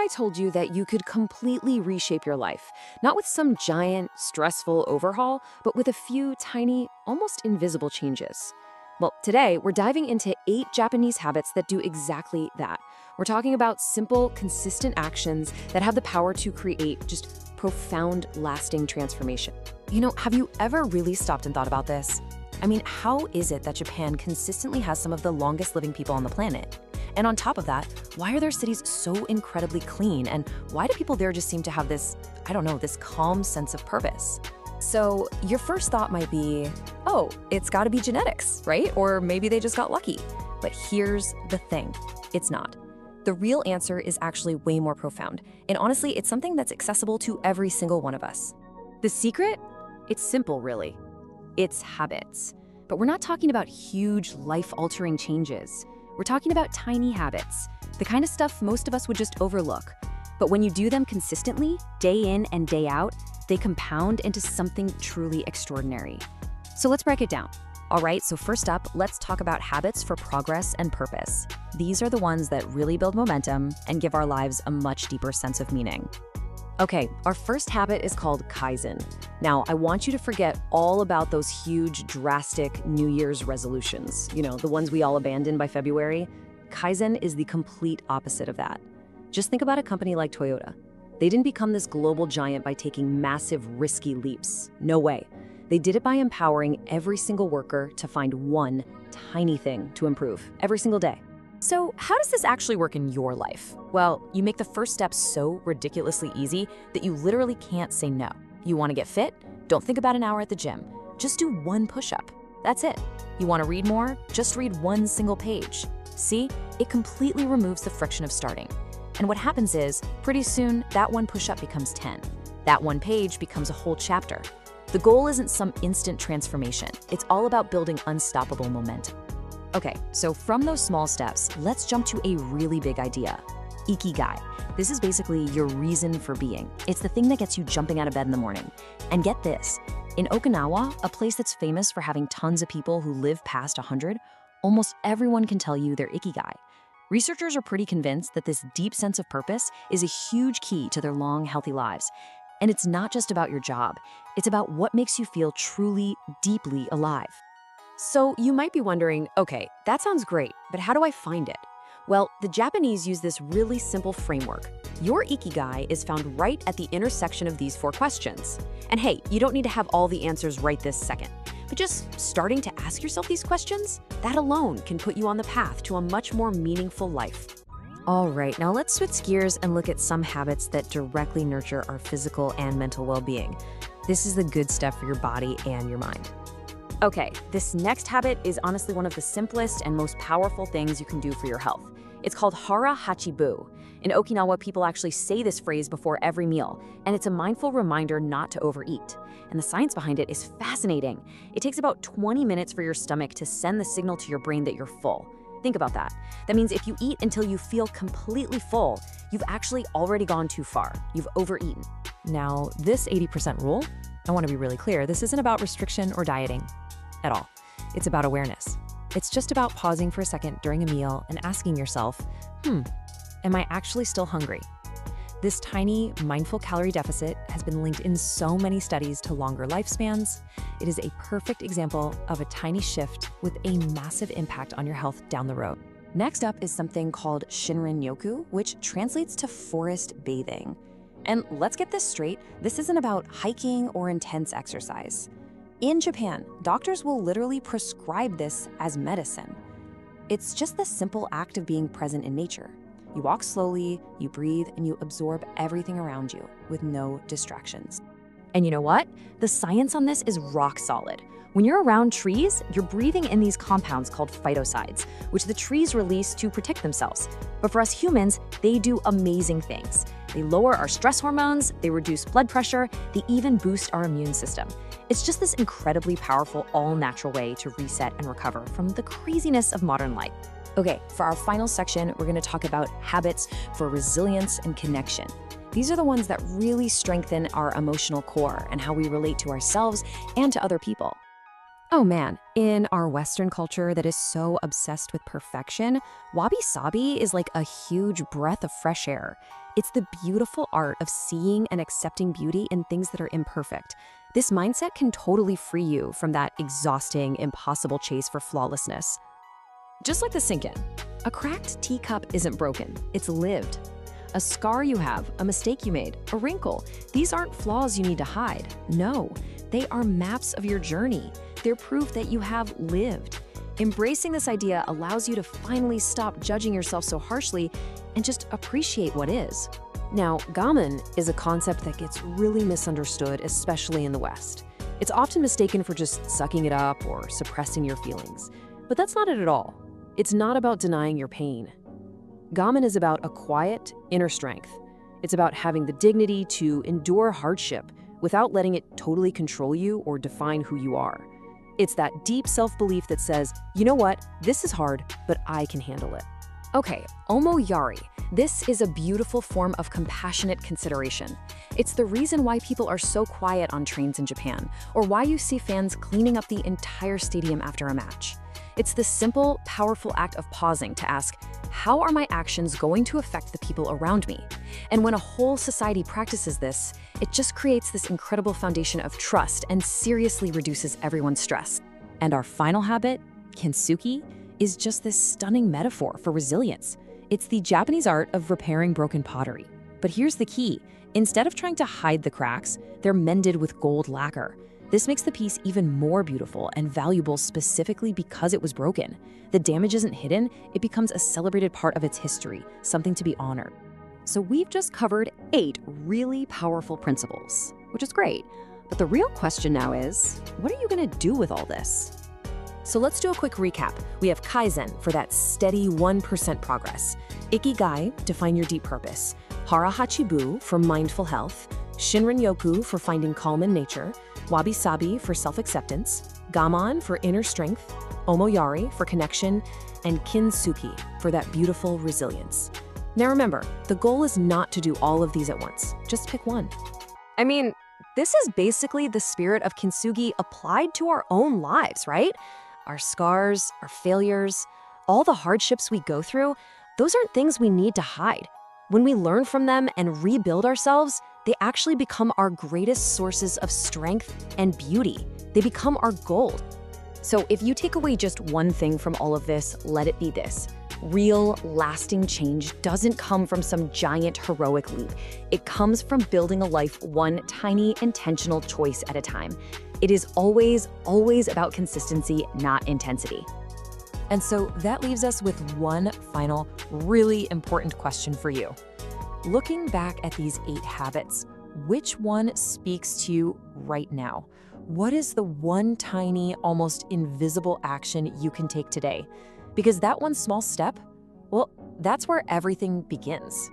I told you that you could completely reshape your life, not with some giant, stressful overhaul, but with a few tiny, almost invisible changes? Well, today we're diving into 8 Japanese habits that do exactly that. We're talking about simple, consistent actions that have the power to create just profound, lasting transformation. Have you ever really stopped and thought about this? I mean, how is it that Japan consistently has some of the longest living people on the planet? And on top of that, why are their cities so incredibly clean? And why do people there just seem to have this, this calm sense of purpose? So your first thought might be, oh, it's gotta be genetics, right? Or maybe they just got lucky. But here's the thing, it's not. The real answer is actually way more profound. And honestly, it's something that's accessible to every single one of us. The secret? It's simple, really. It's habits. But we're not talking about huge, life-altering changes. We're talking about tiny habits, the kind of stuff most of us would just overlook. But when you do them consistently, day in and day out, they compound into something truly extraordinary. So let's break it down. All right, so first up, let's talk about habits for progress and purpose. These are the ones that really build momentum and give our lives a much deeper sense of meaning. Okay, our first habit is called Kaizen. Now, I want you to forget all about those huge, drastic New Year's resolutions, the ones we all abandoned by February. Kaizen is the complete opposite of that. Just think about a company like Toyota. They didn't become this global giant by taking massive, risky leaps. No way. They did it by empowering every single worker to find one tiny thing to improve every single day. So how does this actually work in your life? Well, you make the first step so ridiculously easy that you literally can't say no. You want to get fit? Don't think about an hour at the gym. Just do 1 push-up. That's it. You want to read more? Just read 1 single page. See? It completely removes the friction of starting. And what happens is, pretty soon, that 1 push-up becomes 10. That 1 page becomes a whole chapter. The goal isn't some instant transformation. It's all about building unstoppable momentum. Okay, so from those small steps, let's jump to a really big idea. Ikigai. This is basically your reason for being. It's the thing that gets you jumping out of bed in the morning. And get this, in Okinawa, a place that's famous for having tons of people who live past 100, almost everyone can tell you their Ikigai. Researchers are pretty convinced that this deep sense of purpose is a huge key to their long, healthy lives. And it's not just about your job. It's about what makes you feel truly, deeply alive. So you might be wondering, okay, that sounds great, but how do I find it? Well, the Japanese use this really simple framework. Your Ikigai is found right at the intersection of these 4 questions. And hey, you don't need to have all the answers right this second. But just starting to ask yourself these questions, that alone can put you on the path to a much more meaningful life. All right, now let's switch gears and look at some habits that directly nurture our physical and mental well-being. This is the good stuff for your body and your mind. Okay, this next habit is honestly one of the simplest and most powerful things you can do for your health. It's called Hara Hachi Bu. In Okinawa, people actually say this phrase before every meal, and it's a mindful reminder not to overeat. And the science behind it is fascinating. It takes about 20 minutes for your stomach to send the signal to your brain that you're full. Think about that. That means if you eat until you feel completely full, you've actually already gone too far. You've overeaten. Now, this 80% rule, I want to be really clear, this isn't about restriction or dieting at all. It's about awareness. It's just about pausing for a second during a meal and asking yourself, am I actually still hungry? This tiny, mindful calorie deficit has been linked in so many studies to longer lifespans. It is a perfect example of a tiny shift with a massive impact on your health down the road. Next up is something called Shinrin-yoku, which translates to forest bathing. And let's get this straight, this isn't about hiking or intense exercise. In Japan, doctors will literally prescribe this as medicine. It's just the simple act of being present in nature. You walk slowly, you breathe, and you absorb everything around you with no distractions. And you know what? The science on this is rock solid. When you're around trees, you're breathing in these compounds called phytoncides, which the trees release to protect themselves. But for us humans, they do amazing things. They lower our stress hormones, they reduce blood pressure, they even boost our immune system. It's just this incredibly powerful, all-natural way to reset and recover from the craziness of modern life. Okay, for our final section, we're going to talk about habits for resilience and connection. These are the ones that really strengthen our emotional core and how we relate to ourselves and to other people. Oh man, in our Western culture that is so obsessed with perfection, Wabi Sabi is like a huge breath of fresh air. It's the beautiful art of seeing and accepting beauty in things that are imperfect. This mindset can totally free you from that exhausting, impossible chase for flawlessness. Just like the sink-in, a cracked teacup isn't broken, it's lived. A scar you have, a mistake you made, a wrinkle, these aren't flaws you need to hide. No, they are maps of your journey. They're proof that you have lived. Embracing this idea allows you to finally stop judging yourself so harshly and just appreciate what is. Now, Gaman is a concept that gets really misunderstood, especially in the West. It's often mistaken for just sucking it up or suppressing your feelings. But that's not it at all. It's not about denying your pain. Gaman is about a quiet, inner strength. It's about having the dignity to endure hardship without letting it totally control you or define who you are. It's that deep self-belief that says, you know what, this is hard, but I can handle it. Okay, Omoiyari. This is a beautiful form of compassionate consideration. It's the reason why people are so quiet on trains in Japan, or why you see fans cleaning up the entire stadium after a match. It's the simple, powerful act of pausing to ask, how are my actions going to affect the people around me? And when a whole society practices this, it just creates this incredible foundation of trust and seriously reduces everyone's stress. And our final habit, Kintsugi, is just this stunning metaphor for resilience. It's the Japanese art of repairing broken pottery. But here's the key. Instead of trying to hide the cracks, they're mended with gold lacquer. This makes the piece even more beautiful and valuable specifically because it was broken. The damage isn't hidden, it becomes a celebrated part of its history, something to be honored. So we've just covered 8 really powerful principles, which is great. But the real question now is, what are you gonna do with all this? So let's do a quick recap. We have Kaizen for that steady 1% progress. Ikigai to find your deep purpose. Hara Hachi Bu for mindful health. Shinrin-yoku for finding calm in nature. Wabi Sabi for self-acceptance. Gaman for inner strength. Omoiyari for connection. And Kintsugi for that beautiful resilience. Now remember, the goal is not to do all of these at once. Just pick one. I mean, this is basically the spirit of Kintsugi applied to our own lives, right? Our scars, our failures, all the hardships we go through, those aren't things we need to hide. When we learn from them and rebuild ourselves, they actually become our greatest sources of strength and beauty. They become our gold. So if you take away just one thing from all of this, let it be this. Real, lasting change doesn't come from some giant heroic leap. It comes from building a life one tiny, intentional choice at a time. It is always, always about consistency, not intensity. And so that leaves us with one final, really important question for you. Looking back at these 8 habits, which one speaks to you right now? What is the one tiny, almost invisible action you can take today? Because that one small step, well, that's where everything begins.